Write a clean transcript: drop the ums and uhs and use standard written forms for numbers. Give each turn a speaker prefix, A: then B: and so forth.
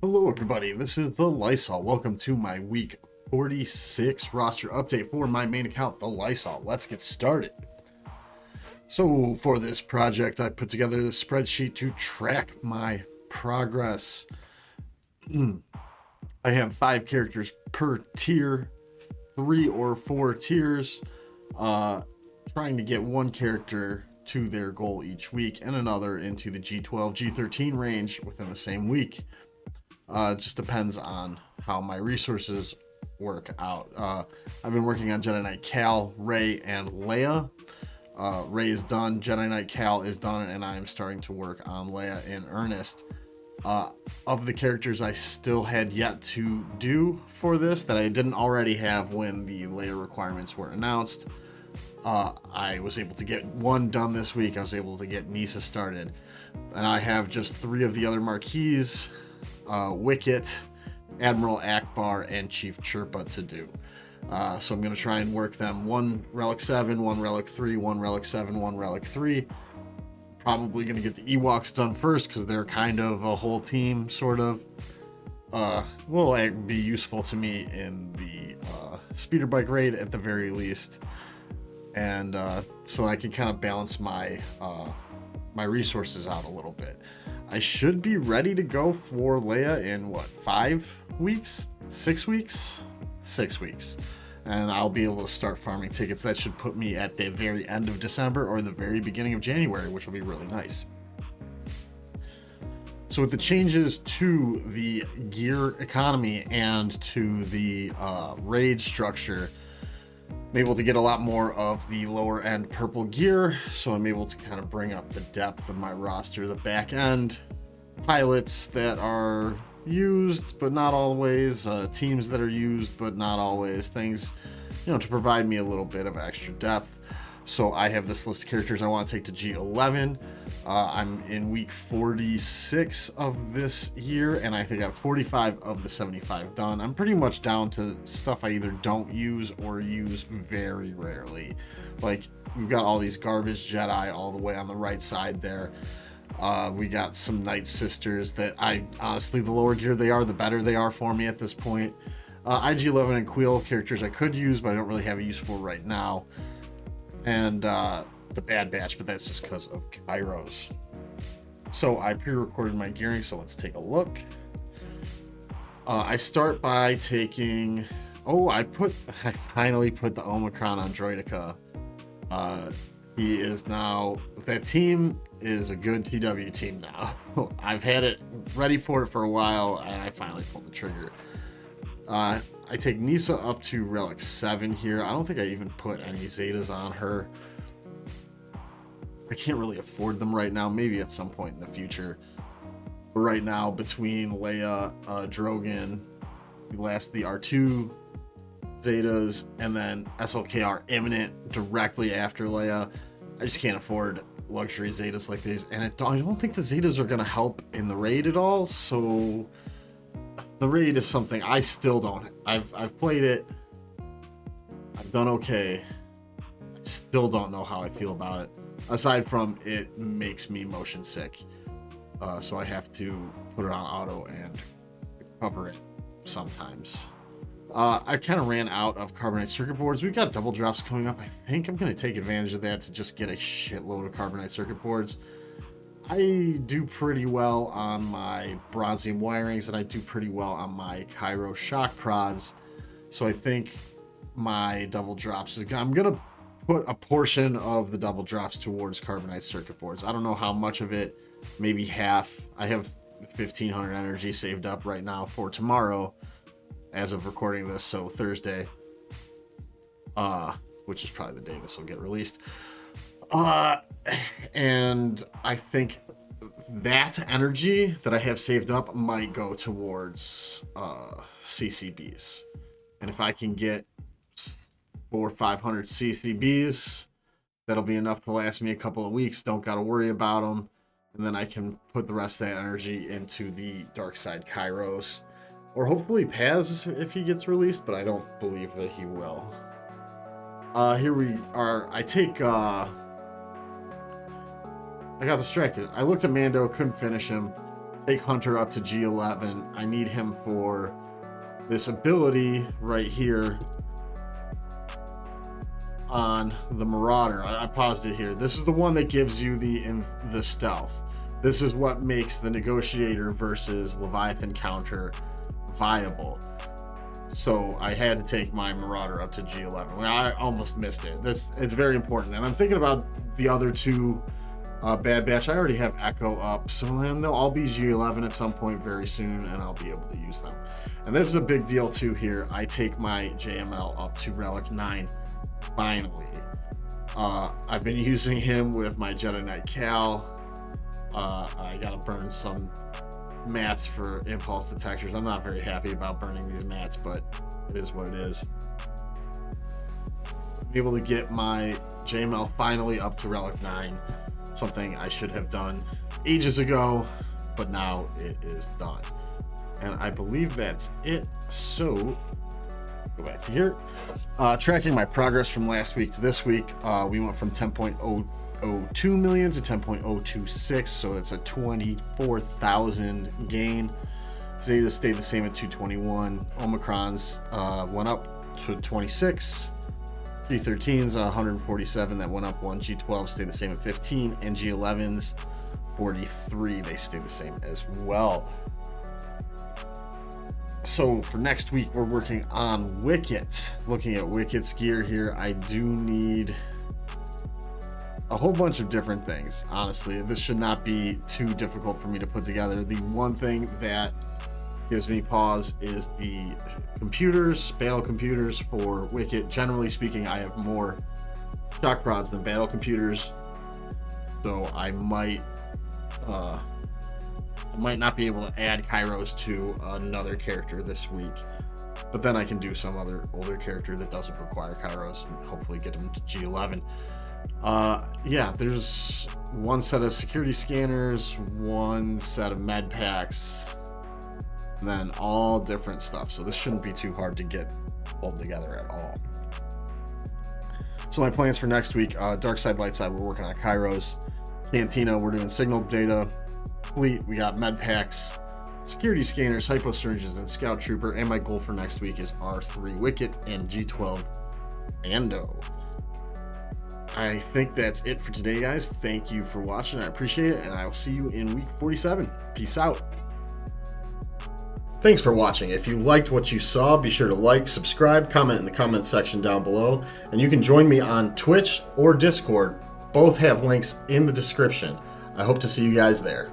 A: Hello everybody, this is TheLisol. Welcome to my week 46 roster update for my main account, TheLisol. Let's get started. So for this project, I put together this spreadsheet to track my progress. I have 5 characters per tier, 3 or 4 tiers, trying to get one character to their goal each week and another into the G12, G13 range within the same week. It just depends on how my resources work out. I've been working on Jedi Knight Cal, Rey, and Leia. Rey is done, Jedi Knight Cal is done, and I am starting to work on Leia in earnest. Of the characters I still had yet to do for this that I didn't already have when the Leia requirements were announced, I was able to get one done this week. I was able to get Kneesaa started. And I have just 3 of the other marquees, Wicket, Admiral Akbar, and Chief Chirpa to do. So I'm going to try and work them 1 Relic 7, 1 Relic 3, 1 Relic 7, 1 Relic 3. Probably going to get the Ewoks done first because they're kind of a whole team, sort of. Will be useful to me in the speeder bike raid at the very least. And so I can kind of balance my my resources out a little bit. I should be ready to go for Leia in what, 5 weeks? 6 weeks? 6 weeks. And I'll be able to start farming tickets. That should put me at the very end of December or the very beginning of January, which will be really nice. So with the changes to the gear economy and to the raid structure, I'm able to get a lot more of the lower end purple gear, so I'm able to kind of bring up the depth of my roster. The back end pilots that are used but not always, teams that are used but not always, things, to provide me a little bit of extra depth. So I have this list of characters I want to take to G11. I'm in week 46 of this year, and I think I have 45 of the 75 done. I'm pretty much down to stuff I either don't use or use very rarely. Like, we've got all these garbage Jedi all the way on the right side there. We got some Night Sisters that I honestly, the lower gear they are, the better they are for me at this point. IG-11 and Queel characters I could use, but I don't really have a use for right now. And the Bad Batch, but that's just because of Kairos. So I pre-recorded my gearing, so let's take a look. I start by taking... I finally put the Omicron on Droideka. He is now... That team is a good TW team now. I've had it ready for it for a while, and I finally pulled the trigger. I take Kneesaa up to Relic 7 here. I don't think I even put any Zetas on her. I can't really afford them right now. Maybe at some point in the future. But right now, between Leia, Drogon, the last of the R2 Zetas, and then SLKR imminent directly after Leia, I just can't afford luxury Zetas like these. And I don't think the Zetas are going to help in the raid at all. So the raid is something I still don't. I've played it. I've done okay. I still don't know how I feel about it. Aside from it makes me motion sick. So I have to put it on auto and cover it sometimes. I kind of ran out of carbonite circuit boards. We've got double drops coming up. I think I'm going to take advantage of that to just get a shitload of carbonite circuit boards. I do pretty well on my bronzium wirings, and I do pretty well on my Cairo shock prods. So I think my double drops I'm going to put a portion of the double drops towards carbonite circuit boards. I don't know how much of it, maybe half. I have 1,500 energy saved up right now for tomorrow as of recording this, so Thursday, which is probably the day this will get released. And I think that energy that I have saved up might go towards CCBs. And if I can get 400 or 500 CCBs, that'll be enough to last me a couple of weeks. Don't got to worry about them. And then I can put the rest of that energy into the Dark Side Kairos. Or hopefully Paz if he gets released, but I don't believe that he will. Here we are. I got distracted. I looked at Mando, couldn't finish him. take Hunter up to G11. I need him for this ability right here on the Marauder. I paused it here. This is the one that gives you the stealth. This is what makes the Negotiator versus Leviathan counter viable. So I had to take my Marauder up to G11. I almost missed it. It's very important. And I'm thinking about the other two Bad Batch. I already have Echo up, so then they'll all be G11 at some point very soon, and I'll be able to use them. And this is a big deal too here. I take my JML up to Relic 9, finally. I've been using him with my Jedi Knight Cal. I gotta burn some mats for impulse detectors. I'm not very happy about burning these mats, but it is what it is. I'm able to get my JML finally up to Relic 9, something I should have done ages ago, but now it is done. And I believe that's it. So go back to here. Tracking my progress from last week to this week, we went from 10.002 million to 10.026, so that's a 24,000 gain. Zeta stayed the same at 221. Omicron's went up to 26. G13's 147, that went up 1. G12 stayed the same at 15, and G11's 43. They stayed the same as well. So for next week, we're working on Wicket. Looking at Wicket's gear here, I do need a whole bunch of different things. Honestly, this should not be too difficult for me to put together. The one thing that gives me pause is the computers, battle computers for Wicket. Generally speaking, I have more shock prods than battle computers, so I might not be able to add Kairos to another character this week, but then I can do some other older character that doesn't require Kairos and hopefully get them to G11. Yeah, there's one set of security scanners, one set of med packs, and then all different stuff. So this shouldn't be too hard to get pulled together at all. So my plans for next week, Dark Side, Light Side, we're working on Kairos. Cantina, we're doing signal data. Fleet, we got med packs, security scanners, hypo syringes, and scout trooper. And my goal for next week is R3 Wicket and G12 Ando. I think that's it for today, guys. Thank you for watching. I appreciate it, and I will see you in week 47. Peace out. Thanks for watching. If you liked what you saw, be sure to like, subscribe, comment in the comments section down below, and you can join me on Twitch or Discord. Both have links in the description. I hope to see you guys there.